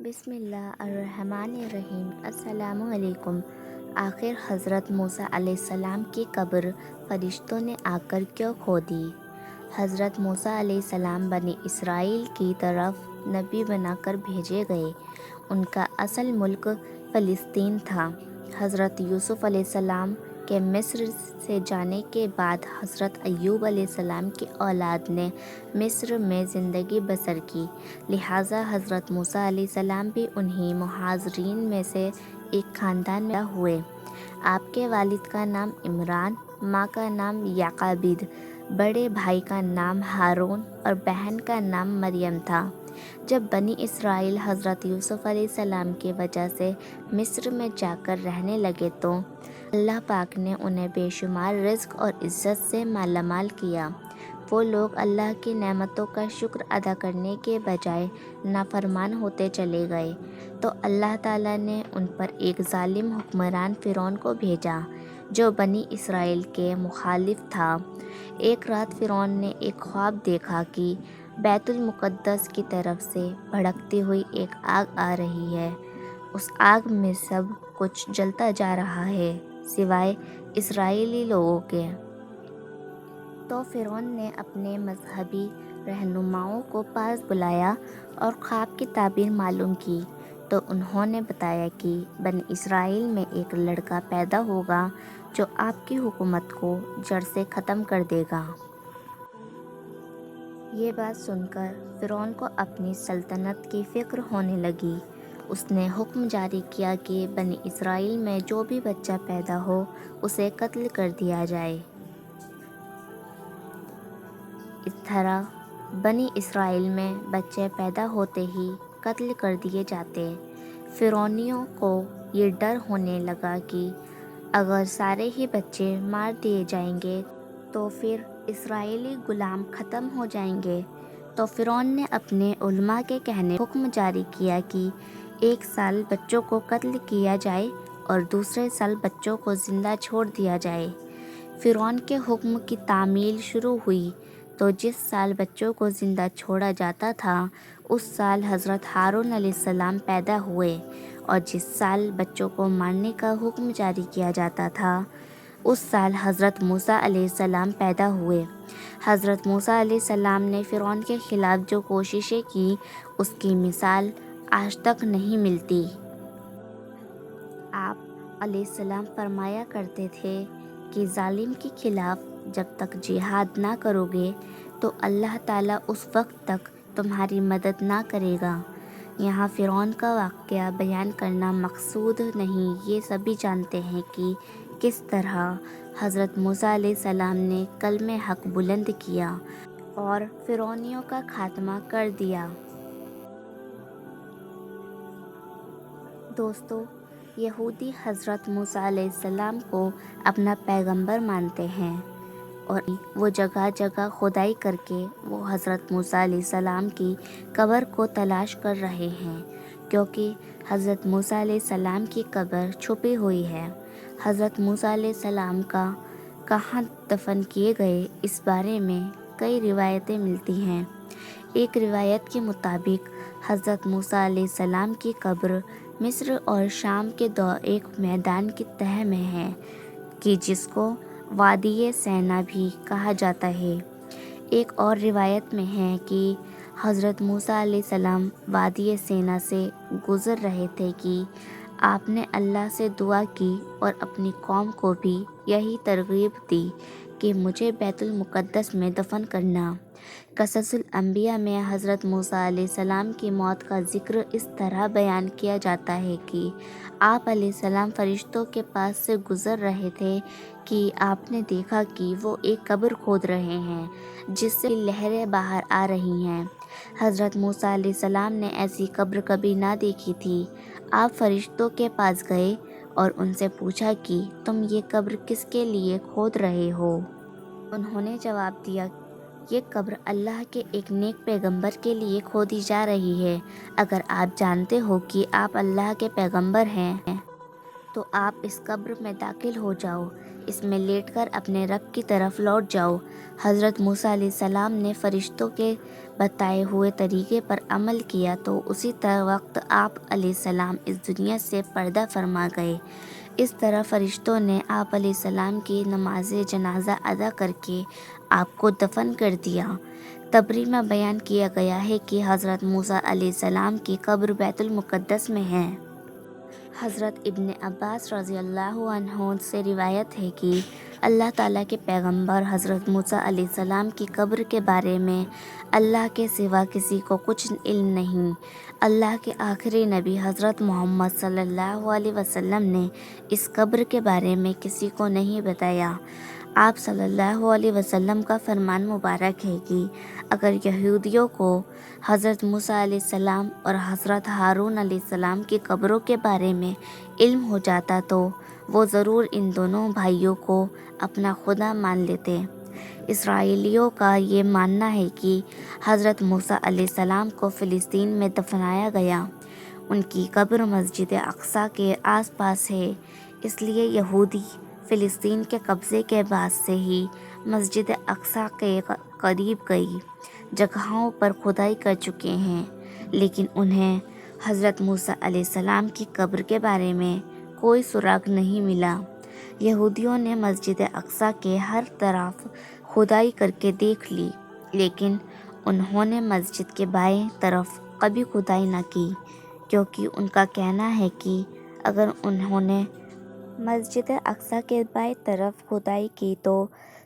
بسم اللہ الرحمن الرحیم۔ السلام علیکم۔ آخر حضرت موسیٰ علیہ السلام کی قبر فرشتوں نے آ کر کیوں کھودی؟ حضرت موسیٰ علیہ السلام بنی اسرائیل کی طرف نبی بنا کر بھیجے گئے۔ ان کا اصل ملک فلسطین تھا۔ حضرت یوسف علیہ السلام کے مصر سے جانے کے بعد حضرت ایوب علیہ السلام کی اولاد نے مصر میں زندگی بسر کی، لہٰذا حضرت موسیٰ علیہ السلام بھی انہی مہاجرین میں سے ایک خاندان میں ہوئے۔ آپ کے والد کا نام عمران، ماں کا نام یعقبید، بڑے بھائی کا نام ہارون اور بہن کا نام مریم تھا۔ جب بنی اسرائیل حضرت یوسف علیہ السلام کی وجہ سے مصر میں جا کر رہنے لگے تو اللہ پاک نے انہیں بے شمار رزق اور عزت سے مالا مال کیا۔ وہ لوگ اللہ کی نعمتوں کا شکر ادا کرنے کے بجائے نافرمان ہوتے چلے گئے تو اللہ تعالیٰ نے ان پر ایک ظالم حکمران فرعون کو بھیجا جو بنی اسرائیل کے مخالف تھا۔ ایک رات فرعون نے ایک خواب دیکھا کہ بیت المقدس کی طرف سے بھڑکتی ہوئی ایک آگ آ رہی ہے۔ اس آگ میں سب کچھ جلتا جا رہا ہے سوائے اسرائیلی لوگوں کے۔ تو فرعون نے اپنے مذہبی رہنماؤں کو پاس بلایا اور خواب کی تعبیر معلوم کی تو انہوں نے بتایا کہ بنی اسرائیل میں ایک لڑکا پیدا ہوگا جو آپ کی حکومت کو جڑ سے ختم کر دے گا۔ یہ بات سن کر فرعون کو اپنی سلطنت کی فکر ہونے لگی۔ اس نے حکم جاری کیا کہ بنی اسرائیل میں جو بھی بچہ پیدا ہو اسے قتل کر دیا جائے۔ اس طرح بنی اسرائیل میں بچے پیدا ہوتے ہی قتل کر دیے جاتے۔ فرعونیوں کو یہ ڈر ہونے لگا کہ اگر سارے ہی بچے مار دیے جائیں گے تو پھر اسرائیلی غلام ختم ہو جائیں گے۔ تو فرعون نے اپنے علماء کے کہنے حکم جاری کیا کہ ایک سال بچوں کو قتل کیا جائے اور دوسرے سال بچوں کو زندہ چھوڑ دیا جائے۔ فرعون کے حکم کی تعمیل شروع ہوئی تو جس سال بچوں کو زندہ چھوڑا جاتا تھا اس سال حضرت ہارون علیہ السلام پیدا ہوئے، اور جس سال بچوں کو مارنے کا حکم جاری کیا جاتا تھا اس سال حضرت موسیٰ علیہ السلام پیدا ہوئے۔ حضرت موسیٰ علیہ السلام نے فرعون کے خلاف جو کوششیں کی اس کی مثال آج تک نہیں ملتی۔ آپ علیہ السلام فرمایا کرتے تھے کہ ظالم کے خلاف جب تک جہاد نہ کرو گے تو اللہ تعالیٰ اس وقت تک تمہاری مدد نہ کرے گا۔ یہاں فرعون کا واقعہ بیان کرنا مقصود نہیں، یہ سبھی جانتے ہیں کہ کس طرح حضرت موسیٰ علیہ السلام نے کلمہ حق بلند کیا اور فرعونیوں کا خاتمہ کر دیا۔ دوستو، یہودی حضرت موسیٰ علیہ السلام کو اپنا پیغمبر مانتے ہیں اور وہ جگہ جگہ کھدائی کر کے وہ حضرت موسیٰ علیہ السلام کی قبر کو تلاش کر رہے ہیں، کیونکہ حضرت موسیٰ علیہ السلام کی قبر چھپی ہوئی ہے۔ حضرت موسیٰ علیہ السلام کا کہاں دفن کیے گئے اس بارے میں کئی روایتیں ملتی ہیں۔ ایک روایت کے مطابق حضرت موسیٰ علیہ السلام کی قبر مصر اور شام کے ایک میدان کی تہہ میں ہے کہ جس کو وادی سینا بھی کہا جاتا ہے۔ ایک اور روایت میں ہے کہ حضرت موسیٰ علیہ السلام وادی سینا سے گزر رہے تھے کہ آپ نے اللہ سے دعا کی اور اپنی قوم کو بھی یہی ترغیب دی کہ مجھے بیت المقدس میں دفن کرنا۔ قصص الانبیاء میں حضرت موسیٰ علیہ السلام کی موت کا ذکر اس طرح بیان کیا جاتا ہے کہ آپ علیہ السلام فرشتوں کے پاس سے گزر رہے تھے کہ آپ نے دیکھا کہ وہ ایک قبر کھود رہے ہیں جس سے لہریں باہر آ رہی ہیں۔ حضرت موسیٰ علیہ السلام نے ایسی قبر کبھی نہ دیکھی تھی۔ آپ فرشتوں کے پاس گئے اور ان سے پوچھا کہ تم یہ قبر کس کے لیے کھود رہے ہو؟ انہوں نے جواب دیا، یہ قبر اللہ کے ایک نیک پیغمبر کے لیے کھودی جا رہی ہے۔ اگر آپ جانتے ہو کہ آپ اللہ کے پیغمبر ہیں تو آپ اس قبر میں داخل ہو جاؤ، اس میں لیٹ کر اپنے رب کی طرف لوٹ جاؤ۔ حضرت موسیٰ علیہ السلام نے فرشتوں کے بتائے ہوئے طریقے پر عمل کیا تو اسی وقت آپ علیہ السلام اس دنیا سے پردہ فرما گئے۔ اس طرح فرشتوں نے آپ علیہ السلام کی نماز جنازہ ادا کر کے آپ کو دفن کر دیا۔ تبری میں بیان کیا گیا ہے کہ حضرت موسیٰ علیہ السلام کی قبر بیت المقدس میں ہے۔ حضرت ابن عباس رضی اللہ عنہ سے روایت ہے کہ اللہ تعالیٰ کے پیغمبر حضرت موسیٰ علیہ السلام کی قبر کے بارے میں اللہ کے سوا کسی کو کچھ علم نہیں۔ اللہ کے آخری نبی حضرت محمد صلی اللہ علیہ وسلم نے اس قبر کے بارے میں کسی کو نہیں بتایا۔ آپ صلی اللہ علیہ وسلم کا فرمان مبارک ہے کہ اگر یہودیوں کو حضرت موسیٰ علیہ السلام اور حضرت ہارون علیہ السلام کی قبروں کے بارے میں علم ہو جاتا تو وہ ضرور ان دونوں بھائیوں کو اپنا خدا مان لیتے۔ اسرائیلیوں کا یہ ماننا ہے کہ حضرت موسیٰ علیہ السلام کو فلسطین میں دفنایا گیا۔ ان کی قبر مسجد اقصیٰ کے آس پاس ہے، اس لیے یہودی فلسطین کے قبضے کے بعد سے ہی مسجد اقصیٰ کے قریب کئی جگہوں پر کھدائی کر چکے ہیں، لیکن انہیں حضرت موسیٰ علیہ السلام کی قبر کے بارے میں کوئی سراغ نہیں ملا۔ یہودیوں نے مسجد اقصیٰ کے ہر طرف کھدائی کر کے دیکھ لی، لیکن انہوں نے مسجد کے بائیں طرف کبھی کھدائی نہ کی، کیونکہ ان کا کہنا ہے کہ اگر انہوں نے مسجد اقصیٰ کے بائیں طرف کھدائی کی تو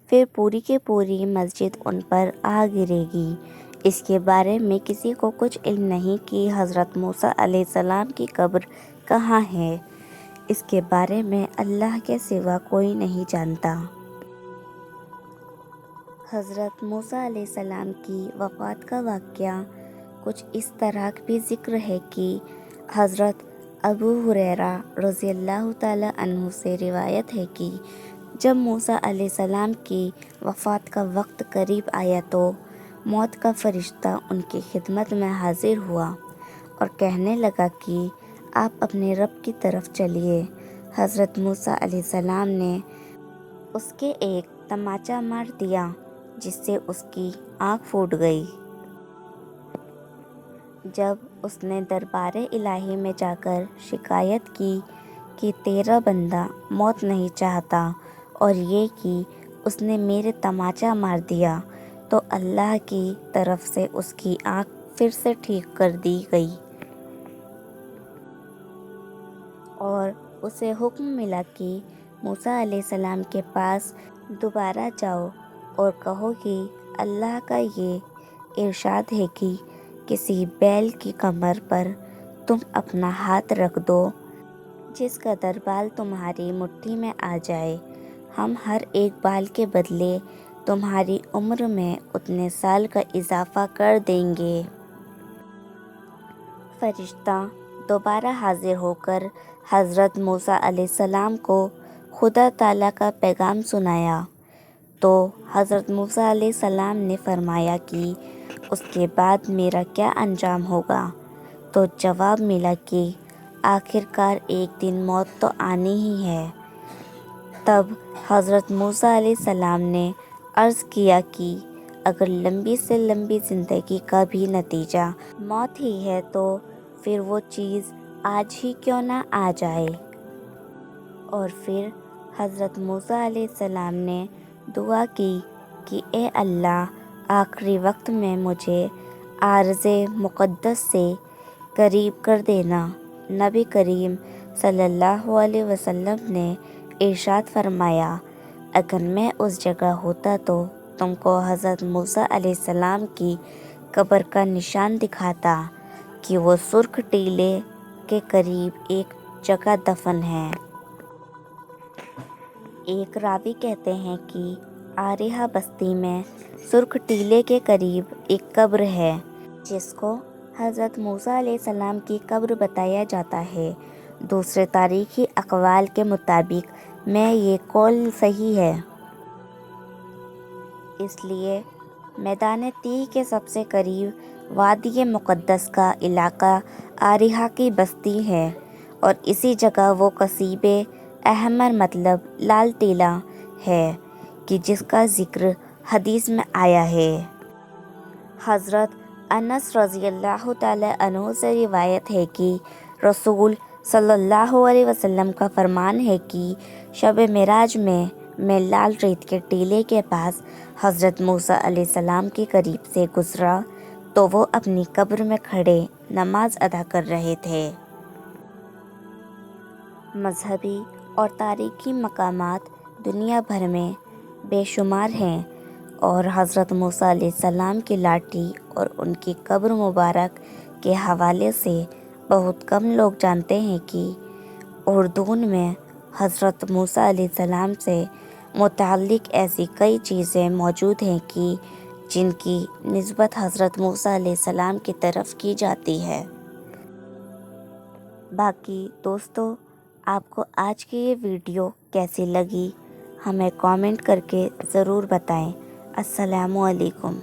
پھر پوری کی پوری مسجد ان پر آ گرے گی۔ اس کے بارے میں کسی کو کچھ علم نہیں کہ حضرت موسیٰ علیہ السلام کی قبر کہاں ہے، اس کے بارے میں اللہ کے سوا کوئی نہیں جانتا۔ حضرت موسیٰ علیہ السلام کی وفات کا واقعہ کچھ اس طرح بھی ذکر ہے کہ حضرت ابو ہریرہ رضی اللہ تعالیٰ عنہ سے روایت ہے کہ جب موسیٰ علیہ السلام کی وفات کا وقت قریب آیا تو موت کا فرشتہ ان کی خدمت میں حاضر ہوا اور کہنے لگا کہ آپ اپنے رب کی طرف چلیے۔ حضرت موسیٰ علیہ السلام نے اس کے ایک تماچا مار دیا جس سے اس کی آنکھ پھوٹ گئی۔ جب اس نے دربار الہی میں جا کر شکایت کی کہ تیرا بندہ موت نہیں چاہتا اور یہ کہ اس نے میرے تماچا مار دیا، تو اللہ کی طرف سے اس کی آنکھ پھر سے ٹھیک کر دی گئی اور اسے حکم ملا کہ موسیٰ علیہ السلام کے پاس دوبارہ جاؤ اور کہو کہ اللہ کا یہ ارشاد ہے کہ کسی بیل کی کمر پر تم اپنا ہاتھ رکھ دو، جس کا بال تمہاری مٹھی میں آ جائے، ہم ہر ایک بال کے بدلے تمہاری عمر میں اتنے سال کا اضافہ کر دیں گے۔ فرشتہ دوبارہ حاضر ہو کر حضرت موسیٰ علیہ السلام کو خدا تعالیٰ کا پیغام سنایا تو حضرت موسیٰ علیہ السلام نے فرمایا کہ اس کے بعد میرا کیا انجام ہوگا؟ تو جواب ملا کہ آخر کار ایک دن موت تو آنی ہی ہے۔ تب حضرت موسیٰ علیہ السلام نے عرض کیا کہ اگر لمبی سے لمبی زندگی کا بھی نتیجہ موت ہی ہے تو پھر وہ چیز آج ہی کیوں نہ آ جائے۔ اور پھر حضرت موسیٰ علیہ السلام نے دعا کی کہ اے اللہ، آخری وقت میں مجھے عارض مقدس سے قریب کر دینا۔ نبی کریم صلی اللہ علیہ وسلم نے ارشاد فرمایا، اگر میں اس جگہ ہوتا تو تم کو حضرت موسیٰ علیہ السلام کی قبر کا نشان دکھاتا کہ وہ سرخ ٹیلے کے قریب ایک جگہ دفن ہے۔ ایک راوی کہتے ہیں کہ آریہ بستی میں سرخ ٹیلے کے قریب ایک قبر ہے جس کو حضرت موسیٰ علیہ السلام کی قبر بتایا جاتا ہے۔ دوسرے تاریخی اقوال کے مطابق میں یہ قول صحیح ہے، اس لیے میدان تیہ کے سب سے قریب وادی مقدس کا علاقہ آریہ کی بستی ہے اور اسی جگہ وہ قصیب احمر مطلب لال ٹیلہ ہے کہ جس کا ذکر حدیث میں آیا ہے۔ حضرت انس رضی اللہ تعالی عنہ سے روایت ہے کہ رسول صلی اللہ علیہ وسلم کا فرمان ہے کہ شب معراج میں لال ریت کے ٹیلے کے پاس حضرت موسیٰ علیہ السلام کے قریب سے گزرا تو وہ اپنی قبر میں کھڑے نماز ادا کر رہے تھے۔ مذہبی اور تاریخی مقامات دنیا بھر میں بے شمار ہیں اور حضرت موسیٰ علیہ السلام کی لاٹھی اور ان کی قبر مبارک کے حوالے سے بہت کم لوگ جانتے ہیں کہ اردون میں حضرت موسیٰ علیہ السلام سے متعلق ایسی کئی چیزیں موجود ہیں کہ جن کی نسبت حضرت موسیٰ علیہ السلام کی طرف کی جاتی ہے۔ باقی دوستو، آپ کو آج کی یہ ویڈیو کیسی لگی ہمیں کامنٹ کر کے ضرور بتائیں۔ السلام علیکم۔